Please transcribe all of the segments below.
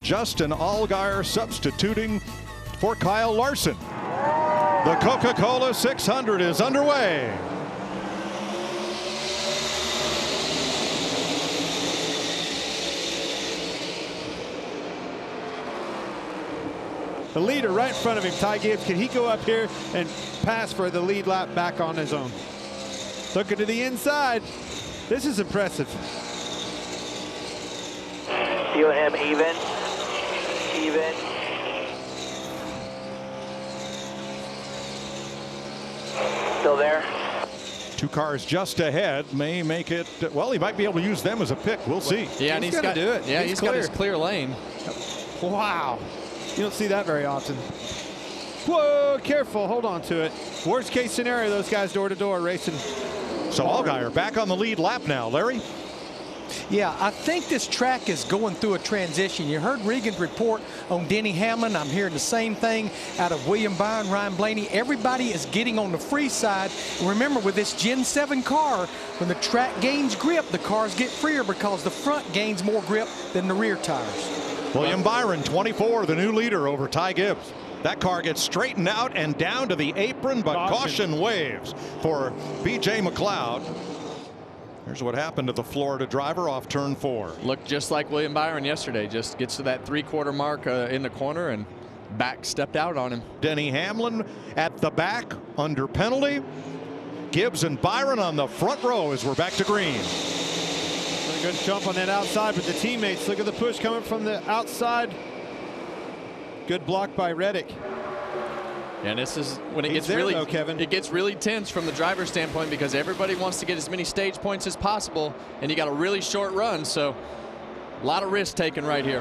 Justin Allgaier substituting for Kyle Larson. The Coca-Cola 600 is underway. The leader right in front of him, Ty Gibbs. Can he go up here and pass for the lead lap back on his own? Looking to the inside. This is impressive. Feel him even. Still there. Two cars just ahead may make it. Well, he might be able to use them as a pick. We'll see. Yeah, and he's got to do it. Yeah, he's got his clear lane. Wow. You don't see that very often. Whoa, careful. Hold on to it. Worst case scenario, those guys door to door racing. So Allgaier back on the lead lap now. Larry? Yeah, I think this track is going through a transition. You heard Regan's report on Denny Hamlin. I'm hearing the same thing out of William Byron, Ryan Blaney. Everybody is getting on the free side. And remember, with this Gen 7 car, when the track gains grip, the cars get freer because the front gains more grip than the rear tires. William Byron, 24, the new leader over Ty Gibbs. That car gets straightened out and down to the apron, but caution waves for B.J. McLeod. Here's what happened to the Florida driver off turn 4. Looked just like William Byron yesterday. Just gets to that 3/4 mark in the corner and back stepped out on him. Denny Hamlin at the back under penalty. Gibbs and Byron on the front row as we're back to green. Really good jump on that outside, but the teammates, look at the push coming from the outside. Good block by Reddick. And this is when it He's gets there, really, though, Kevin. It gets really tense from the driver's standpoint because everybody wants to get as many stage points as possible, and you got a really short run, so a lot of risk taken right here.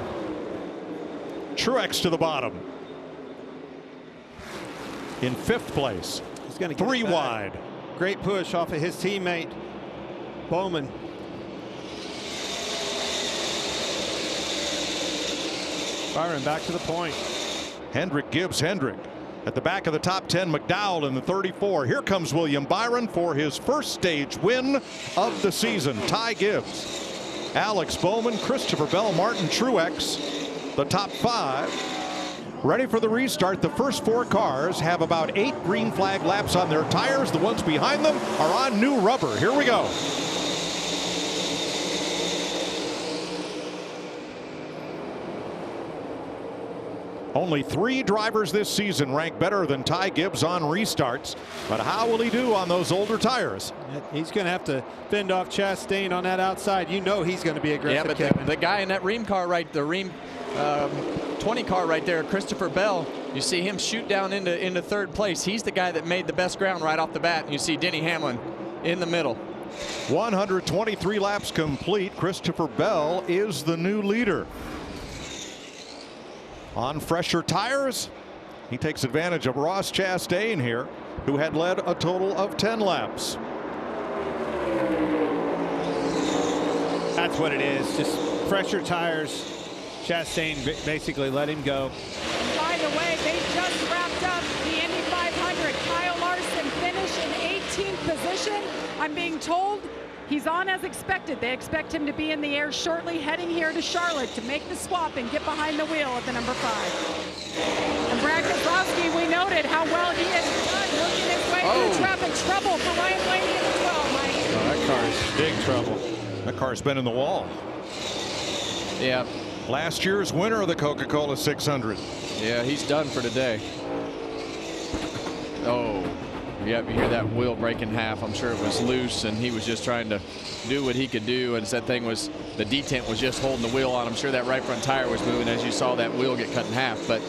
Truex to the bottom. In 5th place. He's going to get 3 wide. Great push off of his teammate Bowman. Byron back to the point. Hendrick, Gibbs, Hendrick. At the back of the top 10, McDowell in the 34. Here comes William Byron for his first stage win of the season. Ty Gibbs, Alex Bowman, Christopher Bell, Martin Truex, the top 5. Ready for the restart. The first 4 cars have about 8 green flag laps on their tires. The ones behind them are on new rubber. Here we go. Only 3 drivers this season rank better than Ty Gibbs on restarts. But how will he do on those older tires? He's going to have to fend off Chastain on that outside. You know he's going to be aggressive. Yeah, but the guy in that Ream car the Ream 20 car right there, Christopher Bell, you see him shoot down into 3rd place. He's the guy that made the best ground right off the bat. And you see Denny Hamlin in the middle. 123 laps complete. Christopher Bell is the new leader. On fresher tires, he takes advantage of Ross Chastain here, who had led a total of 10 laps. That's what it is. Just fresher tires. Chastain basically let him go. By the way, they just wrapped up the Indy 500. Kyle Larson finished in 18th position. I'm being told he's on as expected. They expect him to be in the air shortly, heading here to Charlotte to make the swap and get behind the wheel at the number 5. And Brad Keselowski, we noted how well he has done working his way through traffic trouble for Ryan Blaney in the 12, Mike. Oh, that car is big trouble. That car's been in the wall. Yeah. Last year's winner of the Coca-Cola 600. Yeah, he's done for today. Oh. Yep, you hear that wheel break in half. I'm sure it was loose, and he was just trying to do what he could do. And that thing was, the detent was just holding the wheel on. I'm sure that right front tire was moving as you saw that wheel get cut in half. But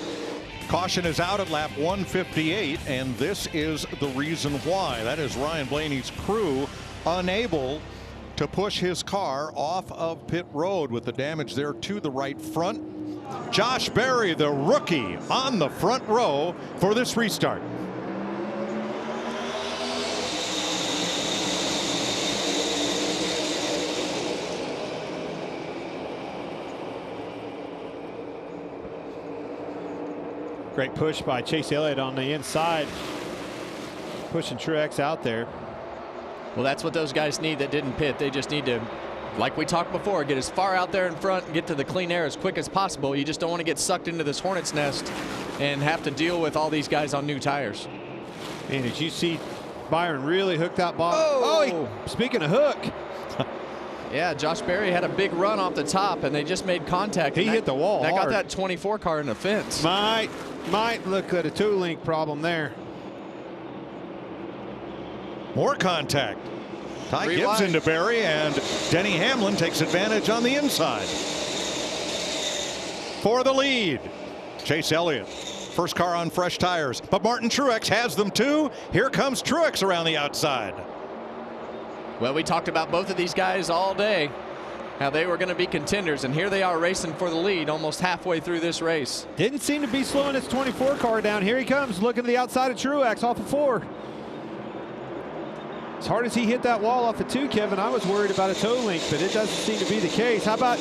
caution is out at lap 158, and this is the reason why. That is Ryan Blaney's crew unable to push his car off of pit road with the damage there to the right front. Josh Berry, the rookie, on the front row for this restart. Great push by Chase Elliott on the inside, pushing Truex out there. Well, that's what those guys need that didn't pit. They just need to like we talked before, get as far out there in front and get to the clean air as quick as possible. You just don't want to get sucked into this hornet's nest and have to deal with all these guys on new tires. And did you see Byron really hook that ball? Oh, speaking of hook. Yeah, Josh Berry had a big run off the top, and they just made contact. He hit the wall That hard. got that 24 car in the fence. Might look at a toe link problem there. More contact. Ty Gibbs Rewind. into Berry, and Denny Hamlin takes advantage on the inside. For the lead, Chase Elliott. First car on fresh tires, but Martin Truex has them too. Here comes Truex around the outside. Well, we talked about both of these guys all day, how they were going to be contenders, and here they are racing for the lead almost halfway through this race. Didn't seem to be slowing his 24 car down. Here he comes, looking to the outside of Truex off of 4. As hard as he hit that wall off of 2, Kevin, I was worried about a toe link, but it doesn't seem to be the case. How about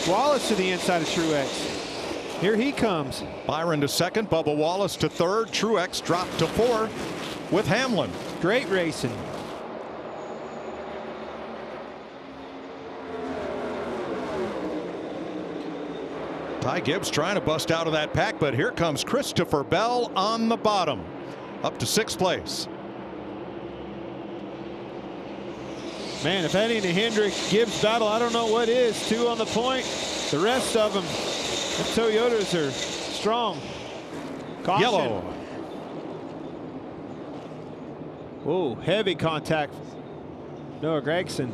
Wallace to the inside of Truex? Here he comes. Byron to second, Bubba Wallace to third. Truex dropped to 4 with Hamlin. Great racing. Ty Gibbs trying to bust out of that pack, but here comes Christopher Bell on the bottom, up to 6th place. Man, if that ain't a Hendrick Gibbs battle, I don't know what is. 2 on the point. The rest of them, the Toyotas are strong. Caution. Yellow. Whoa, heavy contact. Noah Gragson.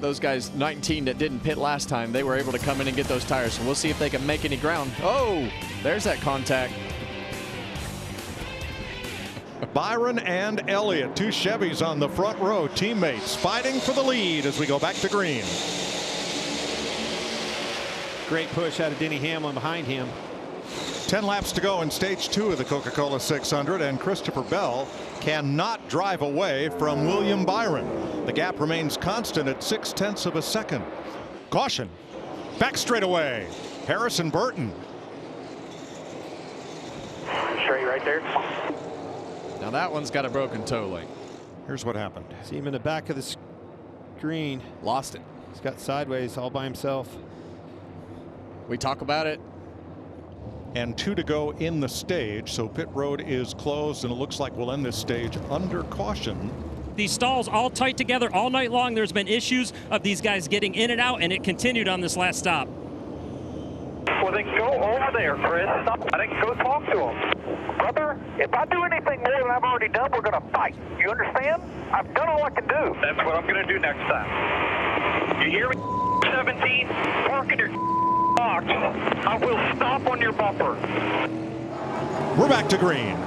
Those guys 19 that didn't pit last time, they were able to come in and get those tires. So we'll see if they can make any ground. Oh, there's that contact. Byron and Elliott, 2 Chevys on the front row, teammates fighting for the lead as we go back to green. Great push out of Denny Hamlin behind him. 10 laps to go in stage 2 of the Coca-Cola 600, and Christopher Bell cannot drive away from William Byron. The gap remains constant at 0.6 of a second. Caution. Back straightaway. Harrison Burton. Straight right there. Now that one's got a broken toe link. Here's what happened. See him in the back of the screen. Lost it. He's got sideways all by himself. We talk about it. And 2 to go in the stage, so pit road is closed, and it looks like we'll end this stage under caution. These stalls all tight together all night long. There's been issues of these guys getting in and out, and it continued on this last stop. Well, then go over there, Chris. I think go talk to him. Brother, if I do anything more than I've already done, we're going to fight. You understand? I've done all I can do. That's what I'm going to do next time. You hear me, 17? Park in your box. I will stop on your bumper. We're back to green.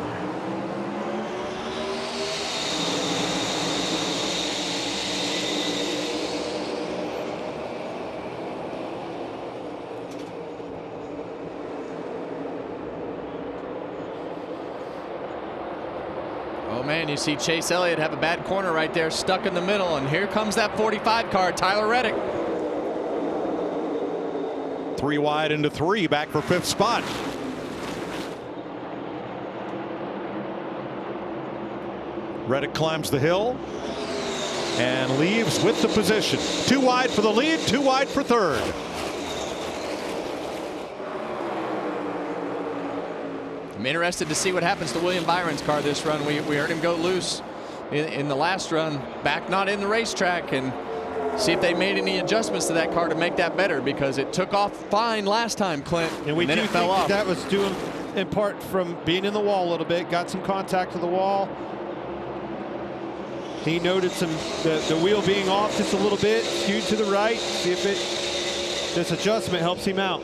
Oh man, you see Chase Elliott have a bad corner right there, stuck in the middle, and here comes that 45 car, Tyler Reddick. 3 wide into 3, back for 5th spot. Reddick climbs the hill and leaves with the position. 2 wide for the lead, 2 wide for 3rd. I'm interested to see what happens to William Byron's car this run. We heard him go loose in the last run, back not in the racetrack, and see if they made any adjustments to that car to make that better, because it took off fine last time, Clint, And we then do it fell think off. that was due in part from being in the wall a little bit, got some contact with the wall. He noted the wheel being off just a little bit, skewed to the right. See if this adjustment helps him out.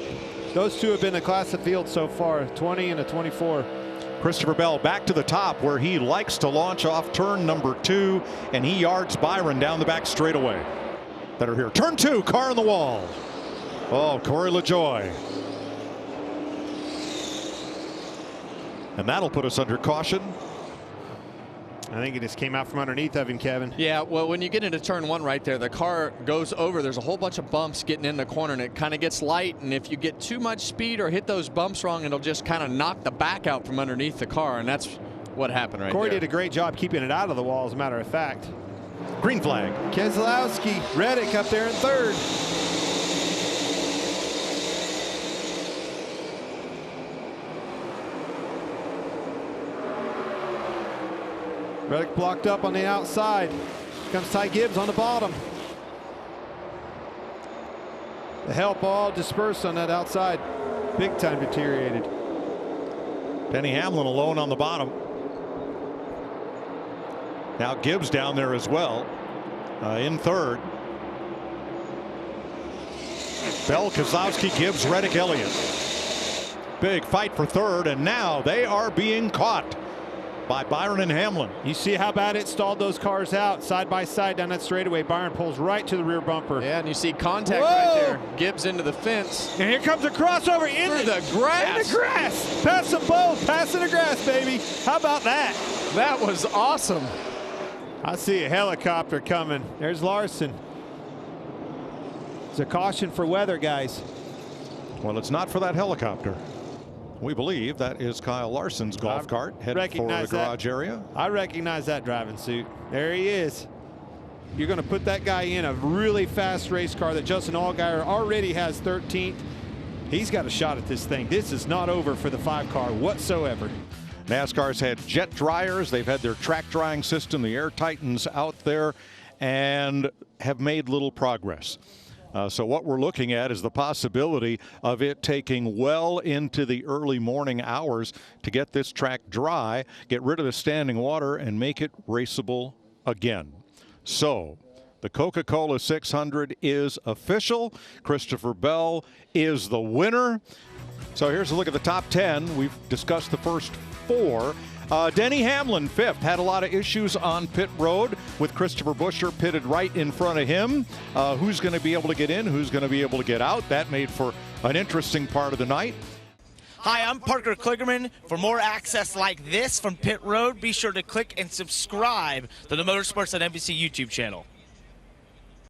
Those 2 have been the class of field so far, 20 and a 24. Christopher Bell back to the top where he likes to launch off turn number 2, and he yards Byron down the back straightaway. That are here. Turn 2, car on the wall. Oh, Corey LaJoie. And that'll put us under caution. I think it just came out from underneath of him, Kevin. Yeah, well, when you get into turn 1 right there, the car goes over. There's a whole bunch of bumps getting in the corner, and it kind of gets light. And if you get too much speed or hit those bumps wrong, it'll just kind of knock the back out from underneath the car, and that's what happened right Corey there. did a great job keeping it out of the wall, as a matter of fact. Green flag. Keselowski, Reddick up there in third. Reddick blocked up on the outside. Here comes Ty Gibbs on the bottom. The help all dispersed on that outside. Big time deteriorated. Denny Hamlin alone on the bottom. Now Gibbs down there as well, in third. Bell, Keselowski, Gibbs, Reddick, Elliott. Big fight for third, and now they are being caught by Byron and Hamlin. You see how bad it stalled those cars out side by side down that straightaway. Byron pulls right to the rear bumper. Yeah, and you see contact Whoa! right there. Gibbs into the fence. And here comes a crossover into the grass. In the grass. Pass them both. Pass in the grass, baby. How about that? That was awesome. I see a helicopter coming. There's Larson. It's a caution for weather, guys. Well, it's not for that helicopter. We believe that is Kyle Larson's golf cart headed for the garage area. I recognize that driving suit. There he is. You're going to put that guy in a really fast race car that Justin Allgaier already has 13th. He's got a shot at this thing. This is not over for the 5 car whatsoever. NASCAR's had jet dryers. They've had their track drying system, the Air Titans, out there and have made little progress. So what we're looking at is the possibility of it taking well into the early morning hours to get this track dry, get rid of the standing water, and make it raceable again. So the Coca-Cola 600 is official. Christopher Bell is the winner. So here's a look at the top 10. We've discussed the first 4. Denny Hamlin, 5th, had a lot of issues on pit road with Christopher Buescher pitted right in front of him. Who's going to be able to get in? Who's going to be able to get out? That made for an interesting part of the night. Hi, I'm Parker Kligerman. For more access like this from pit road, be sure to click and subscribe to the Motorsports on NBC YouTube channel.